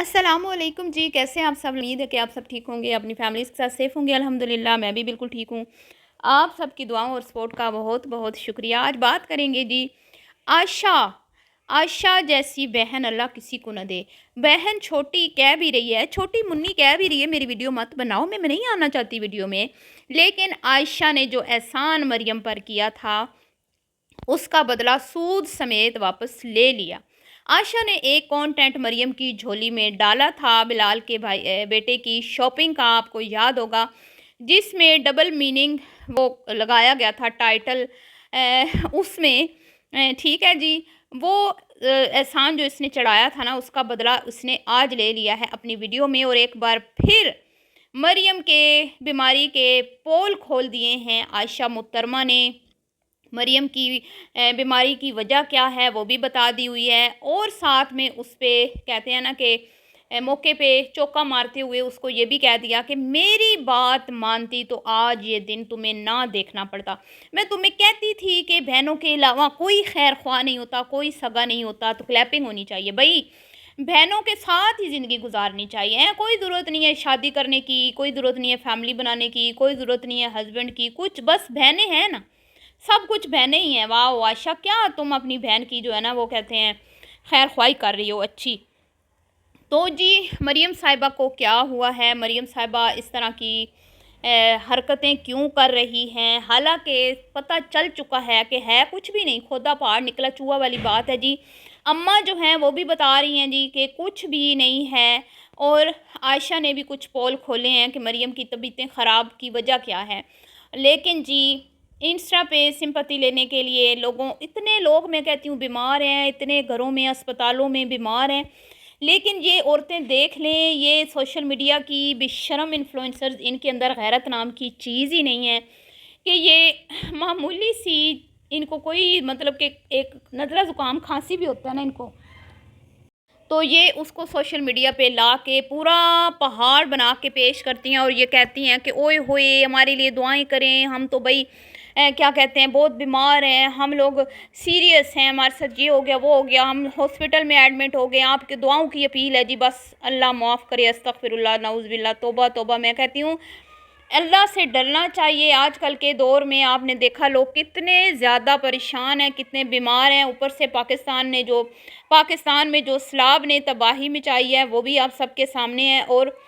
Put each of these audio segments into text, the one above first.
अस्सलामुअलैकुम जी, कैसे हैं आप सब। उम्मीद है कि आप सब ठीक होंगे, अपनी फैमिलीज़ के साथ सेफ़ होंगे। अल्हम्दुलिल्लाह मैं भी बिल्कुल ठीक हूँ। आप सबकी दुआओं और सपोर्ट का बहुत बहुत शुक्रिया। आज बात करेंगे जी आशा। आशा जैसी बहन अल्लाह किसी को न दे। बहन छोटी कह भी रही है, छोटी मुन्नी कह भी रही है मेरी वीडियो मत बनाओ, मैं नहीं आना चाहती वीडियो में। लेकिन आयशा ने जो एहसान मरियम पर किया था उसका बदला सूद समेत वापस ले लिया। आशा ने एक कंटेंट मरियम की झोली में डाला था बिलाल के भाई बेटे की शॉपिंग का, आपको याद होगा, जिसमें डबल मीनिंग वो लगाया गया था टाइटल उसमें। ठीक है जी, वो एहसान जो इसने चढ़ाया था ना उसका बदला उसने आज ले लिया है अपनी वीडियो में। और एक बार फिर मरियम के बीमारी के पोल खोल दिए हैं आयशा मुहतरमा ने। मरियम की बीमारी की वजह क्या है वो भी बता दी हुई है, और साथ में उस पे कहते हैं ना कि मौके पे चौका मारते हुए उसको ये भी कह दिया कि मेरी बात मानती तो आज ये दिन तुम्हें ना देखना पड़ता। मैं तुम्हें कहती थी कि बहनों के अलावा कोई खैर ख्वाह नहीं होता, कोई सगा नहीं होता, तो क्लैपिंग होनी चाहिए भाई। बहनों के साथ ही ज़िंदगी गुजारनी चाहिए। कोई ज़रूरत नहीं है शादी करने की, कोई ज़रूरत नहीं है फैमिली बनाने की, कोई ज़रूरत नहीं है हस्बैंड की, कुछ बस बहनें हैं ना, सब कुछ बहनें ही हैं। वाह आयशा, क्या तुम अपनी बहन की जो है ना वो कहते हैं खैर ख्वाही कर रही हो अच्छी। तो जी मरियम साहिबा को क्या हुआ है, मरियम साहिबा इस तरह की हरकतें क्यों कर रही हैं, हालांकि पता चल चुका है कि है कुछ भी नहीं, खोदा पहाड़ निकला चूहा वाली बात है जी। अम्मा जो हैं वो भी बता रही हैं जी कि कुछ भी नहीं है, और आयशा ने भी कुछ पोल खोले हैं कि मरियम की तबीयतें ख़राब की वजह क्या है। लेकिन जी इंस्टा पे सिंपति लेने के लिए लोगों, इतने लोग मैं कहती हूँ बीमार हैं, इतने घरों में अस्पतालों में बीमार हैं, लेकिन ये औरतें देख लें, ये सोशल मीडिया की बेशर्म इन्फ्लुएंसर्स, इनके अंदर गैरत नाम की चीज़ ही नहीं है कि ये मामूली सी, इनको कोई मतलब कि एक नज़ला ज़ुकाम खांसी भी होता है ना इनको, तो ये उसको सोशल मीडिया पे ला के पूरा पहाड़ बना के पेश करती हैं और ये कहती हैं कि ओए होए हमारे लिए दुआएं करें, हम तो भाई क्या कहते हैं बहुत बीमार हैं, हम लोग सीरियस हैं, हमारे साथ ये हो गया वो हो गया, हम हॉस्पिटल में एडमिट हो गए, आपके दुआओं की अपील है जी, बस अल्लाह माफ़ करे, अस्तगफिरुल्लाह नाउज़ुबिल्लाह, तौबा तौबा। मैं कहती हूँ अल्लाह से डरना चाहिए। आजकल के दौर में आपने देखा लोग कितने ज़्यादा परेशान हैं, कितने बीमार हैं, ऊपर से पाकिस्तान में जो सैलाब ने तबाही मचाई है वो भी आप सबके सामने है, और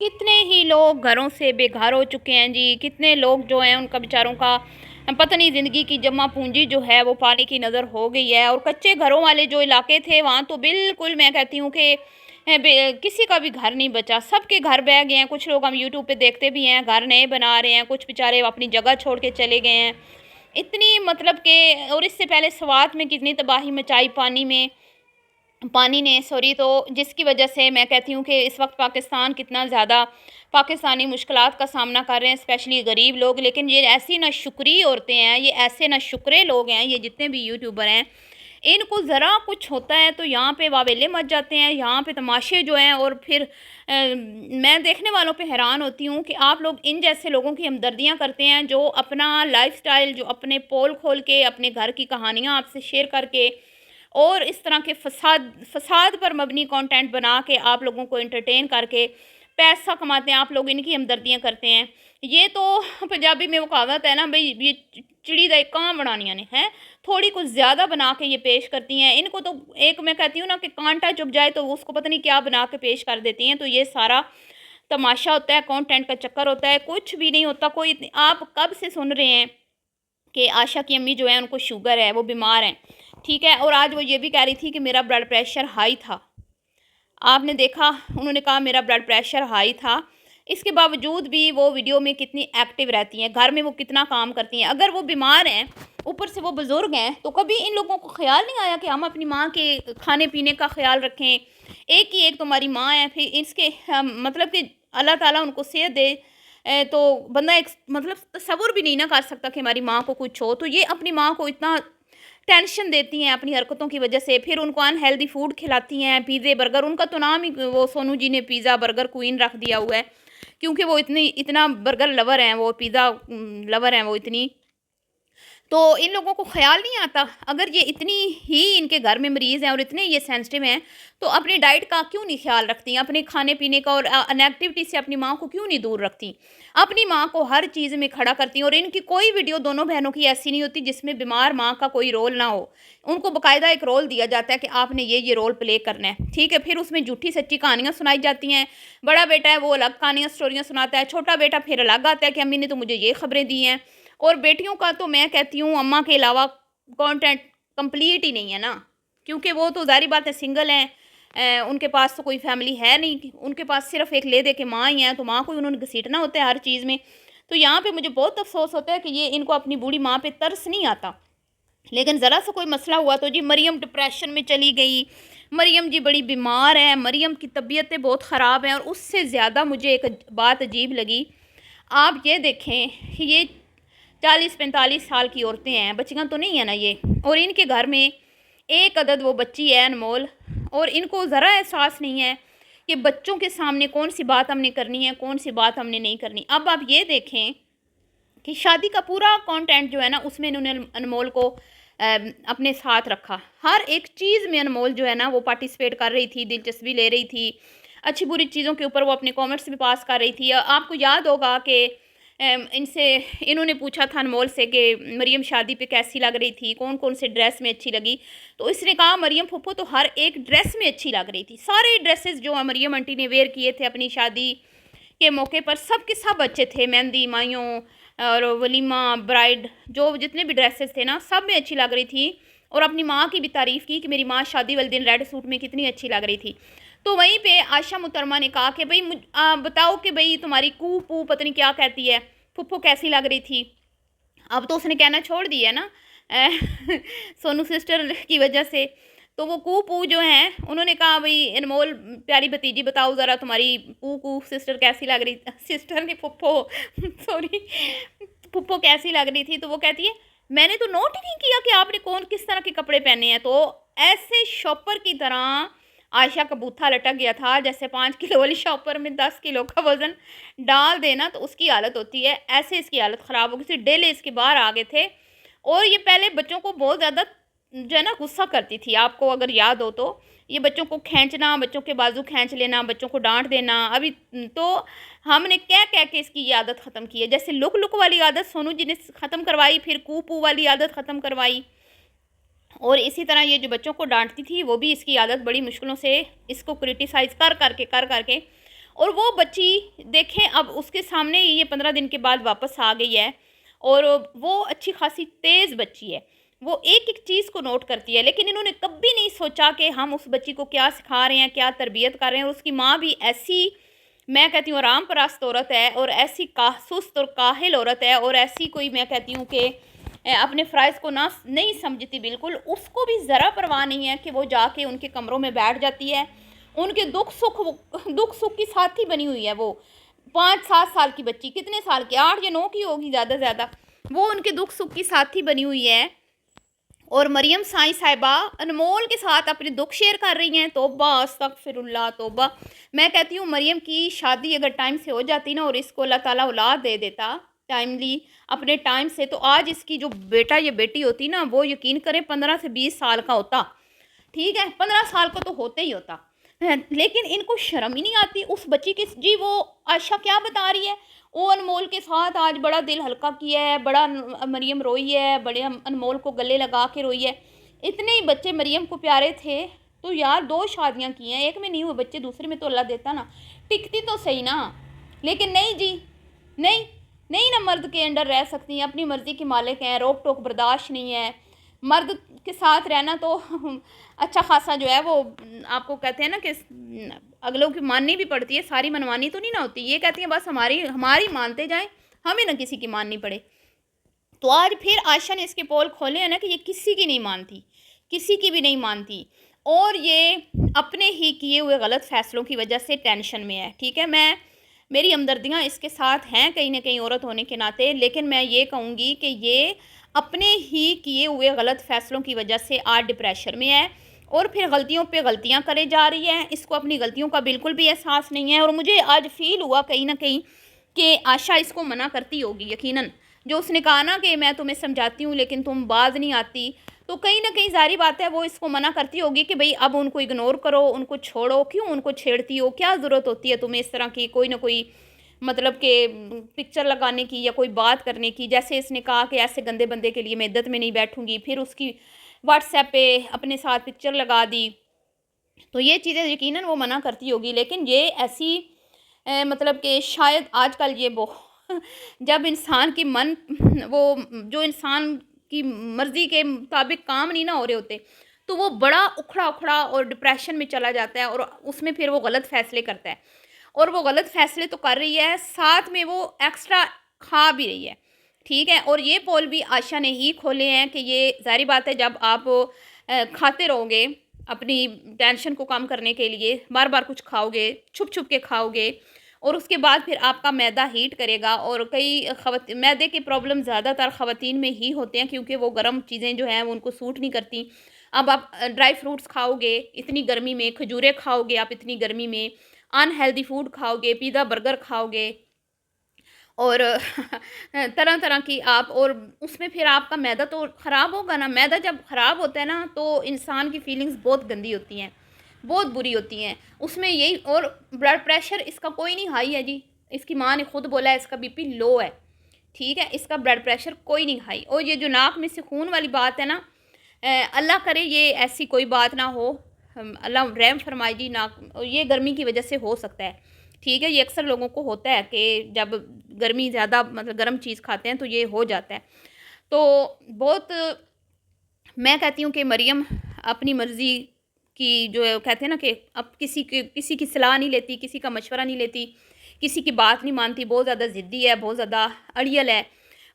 कितने ही लोग घरों से बेघर हो चुके हैं जी। कितने लोग जो हैं उनका बेचारों का पता नहीं, ज़िंदगी की जमा पूंजी जो है वो पानी की नज़र हो गई है। और कच्चे घरों वाले जो इलाके थे वहाँ तो बिल्कुल मैं कहती हूँ कि किसी का भी घर नहीं बचा, सबके घर बह गए हैं। कुछ लोग हम यूट्यूब पे देखते भी हैं घर नए बना रहे हैं, कुछ बेचारे अपनी जगह छोड़ के चले गए हैं। इतनी मतलब कि, और इससे पहले स्वात में कितनी तबाही मचाई पानी ने सॉरी, तो जिसकी वजह से मैं कहती हूँ कि इस वक्त पाकिस्तान कितना ज़्यादा पाकिस्तानी मुश्किलात का सामना कर रहे हैं, स्पेशली गरीब लोग। लेकिन ये ऐसी नाशुक्री औरतें हैं, ये ऐसे नाशुक्रे लोग हैं, ये जितने भी यूट्यूबर हैं, इनको ज़रा कुछ होता है तो यहाँ पे वावेले मच जाते हैं, यहाँ पे तमाशे जो हैं। और फिर मैं देखने वालों पे हैरान होती हूँ कि आप लोग इन जैसे लोगों की हमदर्दियाँ करते हैं जो अपना लाइफस्टाइल, जो अपने पोल खोल के अपने घर की कहानियाँ आपसे शेयर करके और इस तरह के फसाद पर मबनी कंटेंट बना के आप लोगों को एंटरटेन करके पैसा कमाते हैं। आप लोग इनकी हमदर्दियाँ करते हैं। ये तो पंजाबी में वो कहावत है ना भाई, ये चिड़ी दा कां बनानियाँ ने हैं, थोड़ी कुछ ज़्यादा बना के ये पेश करती हैं। इनको तो एक मैं कहती हूँ ना कि कांटा चुभ जाए तो उसको पता नहीं क्या बना के पेश कर देती हैं। तो ये सारा तमाशा होता है, कंटेंट का चक्कर होता है, कुछ भी नहीं होता। कोई आप कब से सुन रहे हैं कि आशा की अम्मी जो है उनको शुगर है, वो बीमार हैं, ठीक है। और आज वो ये भी कह रही थी कि मेरा ब्लड प्रेशर हाई था। आपने देखा उन्होंने कहा मेरा ब्लड प्रेशर हाई था, इसके बावजूद भी वो वीडियो में कितनी एक्टिव रहती हैं, घर में वो कितना काम करती हैं। अगर वो बीमार हैं, ऊपर से वो बुज़ुर्ग हैं, तो कभी इन लोगों को ख्याल नहीं आया कि हम अपनी माँ के खाने पीने का ख्याल रखें। एक ही एक तुम्हारी माँ है, फिर इसके मतलब कि अल्लाह ताला उनको सेहत दे, तो बंदा एक मतलब तसव्वुर भी नहीं ना कर सकता कि हमारी माँ को कुछ हो। तो ये अपनी माँ को इतना टेंशन देती हैं अपनी हरकतों की वजह से, फिर उनको अनहेल्दी फूड खिलाती हैं, पिज़्ज़े बर्गर, उनका तो नाम ही वो सोनू जी ने पिज़्ज़ा बर्गर क्वीन रख दिया हुआ है, क्योंकि वो इतना बर्गर लवर हैं, वो पिज़्ज़ा लवर हैं वो इतनी। तो इन लोगों को ख्याल नहीं आता, अगर ये इतनी ही इनके घर में मरीज़ हैं और इतने ये सेंसिटिव हैं, तो अपनी डाइट का क्यों नहीं ख्याल रखती, अपने खाने पीने का और अनएक्टिविटी से अपनी माँ को क्यों नहीं दूर रखती, अपनी माँ को हर चीज़ में खड़ा करती हैं। और इनकी कोई वीडियो दोनों बहनों की ऐसी नहीं होती जिसमें बीमार माँ का कोई रोल ना हो। उनको बाकायदा एक रोल दिया जाता है कि आपने ये रोल प्ले करना है, ठीक है। फिर उसमें झूठी सच्ची कहानियाँ सुनाई जाती हैं। बड़ा बेटा है वो अलग कहानियाँ स्टोरियाँ सुनाता है, छोटा बेटा फिर अलग आता है कि अम्मी ने तो मुझे ये खबरें दी हैं। और बेटियों का तो मैं कहती हूँ अम्मा के अलावा कंटेंट कंप्लीट ही नहीं है ना, क्योंकि वो तो ज़ाहिर बात है सिंगल हैं, उनके पास तो कोई फैमिली है नहीं, उनके पास सिर्फ एक ले दे के माँ ही है, तो माँ को ही उन्होंने घसीटना होता है हर चीज़ में। तो यहाँ पे मुझे बहुत अफसोस होता है कि ये इनको अपनी बूढ़ी माँ पे तरस नहीं आता। लेकिन ज़रा सा कोई मसला हुआ तो जी मरियम डिप्रेशन में चली गई, मरियम जी बड़ी बीमार है, मरियम की तबीयतें बहुत ख़राब हैं। और उससे ज़्यादा मुझे एक बात अजीब लगी, आप ये देखें, ये 40-45 साल की औरतें हैं, बच्चियाँ तो नहीं है ना ये, और इनके घर में एक अदद वो बच्ची है अनमोल, और इनको ज़रा एहसास नहीं है कि बच्चों के सामने कौन सी बात हमने करनी है, कौन सी बात हमने नहीं करनी। अब आप ये देखें कि शादी का पूरा कंटेंट जो है ना, उसमें इन्होंने अनमोल को अपने साथ रखा। हर एक चीज़ में अनमोल जो है ना वो पार्टिसिपेट कर रही थी, दिलचस्पी ले रही थी, अच्छी बुरी चीज़ों के ऊपर वो अपने कमेंट्स भी पास कर रही थी। आपको याद होगा कि इनसे इन्होंने पूछा था अनमोल से कि मरियम शादी पे कैसी लग रही थी, कौन कौन से ड्रेस में अच्छी लगी। तो इसने कहा मरियम फूफो तो हर एक ड्रेस में अच्छी लग रही थी, सारे ड्रेसेस जो मरियम आंटी ने वेयर किए थे अपनी शादी के मौके पर, सब के सब अच्छे थे, मेहंदी माइयों और वलीमा ब्राइड जो जितने भी ड्रेसेस थे ना, सब में अच्छी लग रही थी। और अपनी माँ की भी तारीफ़ की कि मेरी माँ शादी वाले दिन रेड सूट में कितनी अच्छी लग रही थी। तो वहीं पे आयशा मुहतरमा ने कहा कि भाई बताओ कि भाई तुम्हारी कू पू पत्नी क्या कहती है, फुफ्फो कैसी लग रही थी। अब तो उसने कहना छोड़ दिया ना सोनू सिस्टर की वजह से। तो वो कू पू जो हैं उन्होंने कहा भाई अनमोल प्यारी भतीजी बताओ ज़रा तुम्हारी पू कू सिस्टर कैसी लग रही, सिस्टर ने फुफ्फो सॉरी फुफ्फो कैसी लग रही थी। तो वो कहती है मैंने तो नोट ही नहीं किया कि आपने कौन किस तरह के कपड़े पहने हैं। तो ऐसे शॉपर की तरह आयशा का बूथा लटक गया था, जैसे 5 किलो वाली शॉपर में 10 किलो का वज़न डाल देना तो उसकी हालत होती है, ऐसे इसकी हालत ख़राब हो गई थी। डेली इसके बाहर आ गए थे। और ये पहले बच्चों को बहुत ज़्यादा जो है ना गुस्सा करती थी, आपको अगर याद हो तो ये बच्चों को खींचना, बच्चों के बाजू खींच लेना, बच्चों को डांट देना। अभी तो हमने कह कह के इसकी ये आदत ख़त्म की है। जैसे लुक लुक वाली आदत सोनू जी ने ख़त्म करवाई, फिर कू पू वाली आदत ख़त्म करवाई, और इसी तरह ये जो बच्चों को डांटती थी वो भी इसकी आदत बड़ी मुश्किलों से इसको क्रिटिसाइज़ कर करके और वो बच्ची देखें अब उसके सामने ये 15 दिन के बाद वापस आ गई है। और वो अच्छी खासी तेज़ बच्ची है, वो एक एक चीज़ को नोट करती है। लेकिन इन्होंने कभी नहीं सोचा कि हम उस बच्ची को क्या सिखा रहे हैं, क्या तरबियत कर रहे हैं। और उसकी माँ भी ऐसी, मैं कहती हूँ आराम परस्त औरत है, और ऐसी सुस्त और काहिल औरत है, और ऐसी कोई मैं कहती हूँ कि अपने फ़राइज़ को ना नहीं समझती बिल्कुल। उसको भी ज़रा परवाह नहीं है कि वो जाके उनके कमरों में बैठ जाती है, उनके दुख सुख की साथी बनी हुई है। वो 5-7 साल की बच्ची, कितने साल की, 8 या 9 की होगी ज़्यादा से ज़्यादा, वो उनके दुख सुख की साथी बनी हुई है। और मरियम साईं साहिबा अनमोल के साथ अपने दुख शेयर कर रही हैं। तौबा अस्तगफिरुल्लाह तौबा। मैं कहती हूँ मरियम की शादी अगर टाइम से हो जाती ना और इसको अल्लाह ताला औलाद दे देता टाइमली अपने टाइम से, तो आज इसकी जो बेटा या बेटी होती ना वो यकीन करें 15 से 20 साल का होता। ठीक है, 15 साल का तो होते ही होता है। लेकिन इनको शर्म ही नहीं आती उस बच्ची की। जी वो आयशा क्या बता रही है, वो अनमोल के साथ आज बड़ा दिल हल्का किया है, बड़ा मरियम रोई है, बड़े अनमोल को गले लगा के रोई है। इतने ही बच्चे मरियम को प्यारे थे तो यार 2 शादियां की हैं, एक में नहीं हुए बच्चे, दूसरे में तो अल्लाह देता ना, टिकती तो सही ना। लेकिन नहीं जी, नहीं नहीं ना, मर्द के अंडर रह सकती हैं, अपनी मर्ज़ी के मालिक हैं, रोक टोक बर्दाश्त नहीं है। मर्द के साथ रहना तो अच्छा खासा जो है वो आपको कहते हैं ना कि अगलों की माननी भी पड़ती है, सारी मनवानी तो नहीं ना होती। ये कहती हैं बस हमारी मानते जाएं, हमें ना किसी की माननी पड़े। तो आज फिर आयशा ने इसके पोल खोले हैं ना कि ये किसी की नहीं मानती, किसी की भी नहीं मानती, और ये अपने ही किए हुए गलत फ़ैसलों की वजह से टेंशन में है। ठीक है, मेरी हमदर्दियाँ इसके साथ हैं कहीं ना कहीं औरत होने के नाते, लेकिन मैं ये कहूँगी कि ये अपने ही किए हुए गलत फ़ैसलों की वजह से आज डिप्रेशन में है, और फिर गलतियों पे गलतियां करे जा रही है। इसको अपनी गलतियों का बिल्कुल भी एहसास नहीं है। और मुझे आज फील हुआ कहीं ना कहीं कि आशा इसको मना करती होगी यकीनन, जो उसने कहा ना कि मैं तुम्हें समझाती हूँ लेकिन तुम बाज नहीं आती, तो कहीं ना कहीं ज़ाहिर बात है वो इसको मना करती होगी कि भाई अब उनको इग्नोर करो, उनको छोड़ो, क्यों उनको छेड़ती हो, क्या ज़रूरत होती है तुम्हें इस तरह की कोई ना कोई मतलब कि पिक्चर लगाने की या कोई बात करने की। जैसे इसने कहा कि ऐसे गंदे बंदे के लिए मैं इद्दत में नहीं बैठूंगी, फिर उसकी व्हाट्सएप पे अपने साथ पिक्चर लगा दी। तो ये चीज़ें यकीनन वो मना करती होगी, लेकिन ये ऐसी मतलब कि शायद आजकल ये बहुत जब इंसान की मन वो जो इंसान की मर्ज़ी के मुताबिक काम नहीं ना हो रहे होते, तो वो बड़ा उखड़ा उखड़ा और डिप्रेशन में चला जाता है और उसमें फिर वो गलत फ़ैसले करता है। और वो गलत फ़ैसले तो कर रही है, साथ में वो एक्स्ट्रा खा भी रही है, ठीक है। और ये पोल भी आशा ने ही खोले हैं कि ये ज़ाहिर बात है जब आप खाते रहोगे अपनी टेंशन को कम करने के लिए, बार बार कुछ खाओगे, छुप छुप के खाओगे, और उसके बाद फिर आपका मैदा हीट करेगा। और कई मैदे के प्रॉब्लम ज़्यादातर ख़वातीन में ही होते हैं, क्योंकि वो गर्म चीज़ें जो हैं वो उनको सूट नहीं करती। अब आप ड्राई फ्रूट्स खाओगे इतनी गर्मी में, खजूरें खाओगे आप इतनी गर्मी में, अनहेल्दी फूड खाओगे, पिज़्ज़ा बर्गर खाओगे, और तरह तरह की आप, और उसमें फिर आपका मैदा तो ख़राब होगा ना। मैदा जब ख़राब होता है ना तो इंसान की फीलिंग्स बहुत गंदी होती हैं, बहुत बुरी होती हैं उसमें। यही, और ब्लड प्रेशर इसका कोई नहीं हाई है जी, इसकी माँ ने खुद बोला है इसका बीपी लो है, ठीक है, इसका ब्लड प्रेशर कोई नहीं हाई। और ये जो नाक में से खून वाली बात है ना, अल्लाह करे ये ऐसी कोई बात ना हो, अल्लाह रहम फरमाए जी। नाक ये गर्मी की वजह से हो सकता है, ठीक है, ये अक्सर लोगों को होता है कि जब गर्मी ज़्यादा मतलब गर्म चीज़ खाते हैं तो ये हो जाता है। तो बहुत मैं कहती हूँ कि मरियम अपनी मर्ज़ी की जो है कहते हैं ना कि अब किसी की सलाह नहीं लेती, किसी का मशवरा नहीं लेती, किसी की बात नहीं मानती, बहुत ज़्यादा ज़िद्दी है, बहुत ज़्यादा अड़ियल है।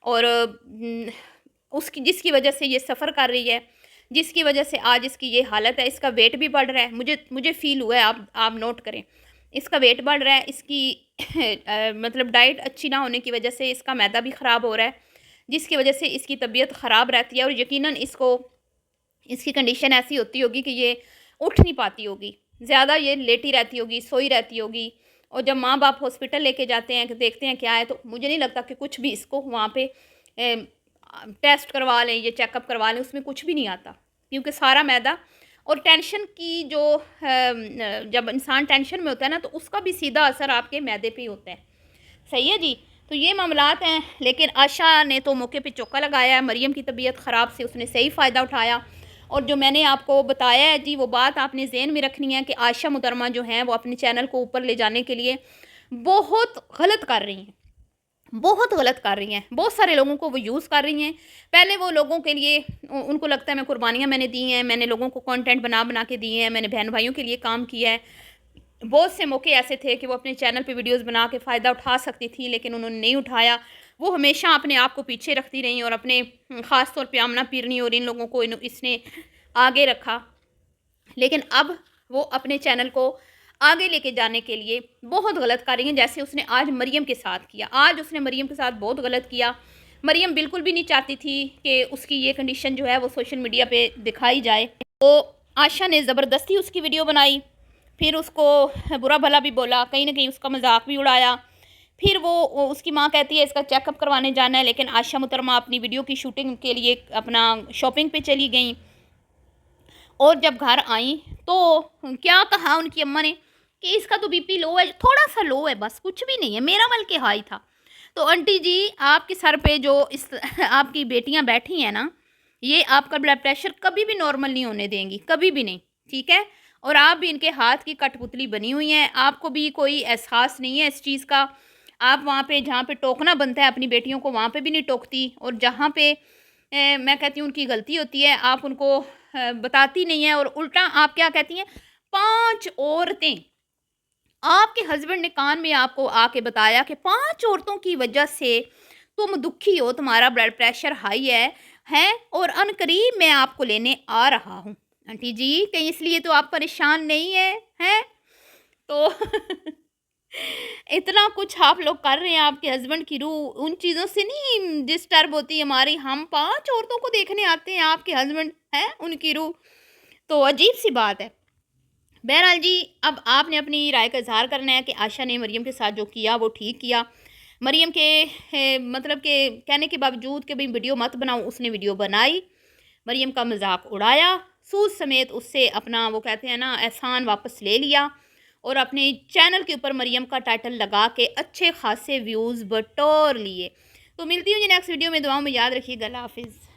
और उसकी जिसकी वजह से ये सफ़र कर रही है, जिसकी वजह से आज इसकी ये हालत है, इसका वेट भी बढ़ रहा है। मुझे फ़ील हुआ है, आप नोट करें, इसका वेट बढ़ रहा है, इसकी मतलब डाइट अच्छी ना होने की वजह से इसका मैदा भी ख़राब हो रहा है, जिसकी वजह से इसकी तबीयत ख़राब रहती है। और यकीनन इसको इसकी कंडीशन ऐसी होती होगी कि ये उठ नहीं पाती होगी, ज़्यादा ये लेटी रहती होगी, सोई रहती होगी। और जब माँ बाप हॉस्पिटल लेके जाते हैं कि देखते हैं क्या है, तो मुझे नहीं लगता कि कुछ भी इसको वहाँ पे टेस्ट करवा लें, ये चेकअप करवा लें, उसमें कुछ भी नहीं आता, क्योंकि सारा मैदा। और टेंशन की जो जब इंसान टेंशन में होता है ना तो उसका भी सीधा असर आपके मैदे पे ही होता है, सही है जी। तो ये मामलात हैं, लेकिन आशा ने तो मौके पे चौका लगाया है। मरियम की तबीयत ख़राब से उसने सही फ़ायदा उठाया। और जो मैंने आपको बताया है जी, वो बात आपने ज़हन में रखनी है कि आशा मुहतरमा जो हैं वो अपने चैनल को ऊपर ले जाने के लिए बहुत गलत कर रही हैं, बहुत गलत कर रही हैं। बहुत सारे लोगों को वो यूज़ कर रही हैं। पहले वो लोगों के लिए उनको लगता है मैं कुर्बानियाँ मैंने दी हैं, मैंने लोगों को कंटेंट बना बना के दिए हैं, मैंने बहन भाइयों के लिए काम किया है। बहुत से मौके ऐसे थे कि वो अपने चैनल पे वीडियोस बना के फ़ायदा उठा सकती थी, लेकिन उन्होंने नहीं उठाया। वो हमेशा अपने आप को पीछे रखती रहीं और अपने ख़ास तौर पे आमना पीरनी और इन लोगों को इसने आगे रखा। लेकिन अब वो अपने चैनल को आगे लेके जाने के लिए बहुत गलत कर रही हैं, जैसे उसने आज मरियम के साथ किया। आज उसने मरियम के साथ बहुत गलत किया। मरियम बिल्कुल भी नहीं चाहती थी कि उसकी ये कंडीशन जो है वो सोशल मीडिया पे दिखाई जाए। तो आशा ने ज़बरदस्ती उसकी वीडियो बनाई, फिर उसको बुरा भला भी बोला, कहीं ना कहीं उसका मजाक भी उड़ाया। फिर वो उसकी माँ कहती है इसका चेकअप करवाने जाना है, लेकिन आशा मुहतरमा अपनी वीडियो की शूटिंग के लिए अपना शॉपिंग पे चली गई। और जब घर आई तो क्या कहा उनकी अम्मा ने कि इसका तो बीपी लो है, थोड़ा सा लो है, बस कुछ भी नहीं है, मेरा बल्कि हाई था। तो आंटी जी आपके सर पे जो इस आपकी बेटियां बैठी हैं ना, ये आपका ब्लड प्रेशर कभी भी नॉर्मल नहीं होने देंगी, कभी भी नहीं, ठीक है। और आप भी इनके हाथ की कठपुतली बनी हुई हैं, आपको भी कोई एहसास नहीं है इस चीज़ का। आप वहाँ पे जहाँ पे टोकना बनता है अपनी बेटियों को, वहाँ पे भी नहीं टोकती, और जहाँ पे मैं कहती हूँ उनकी गलती होती है आप उनको बताती नहीं है। और उल्टा आप क्या कहती हैं, 5 औरतें, आपके हस्बैंड ने कान में आपको आके बताया कि 5 औरतों की वजह से तुम दुखी हो, तुम्हारा ब्लड प्रेशर हाई है और अनकरीब मैं आपको लेने आ रहा हूँ। आंटी जी कहीं इसलिए तो आप परेशान नहीं हैं तो इतना कुछ आप लोग कर रहे हैं, आपके हस्बैंड की रूह उन चीज़ों से नहीं डिस्टर्ब होती हमारी, हम 5 औरतों को देखने आते हैं, आपके हस्बैंड हैं उनकी रूह, तो अजीब सी बात है। बहरहाल जी अब आपने अपनी राय का इजहार करना है कि आशा ने मरियम के साथ जो किया वो ठीक किया। मरियम के मतलब के कहने के बावजूद कि भाई वीडियो मत बनाओ, उसने वीडियो बनाई, मरियम का मजाक उड़ाया, सूद समेत उससे अपना वो कहते हैं ना एहसान वापस ले लिया और अपने चैनल के ऊपर मरियम का टाइटल लगा के अच्छे खासे व्यूज़ बटोर लिए। तो मिलती हूँ जी नेक्स्ट वीडियो में, दुआओं में याद रखिएगा। अल्लाह हाफिज़।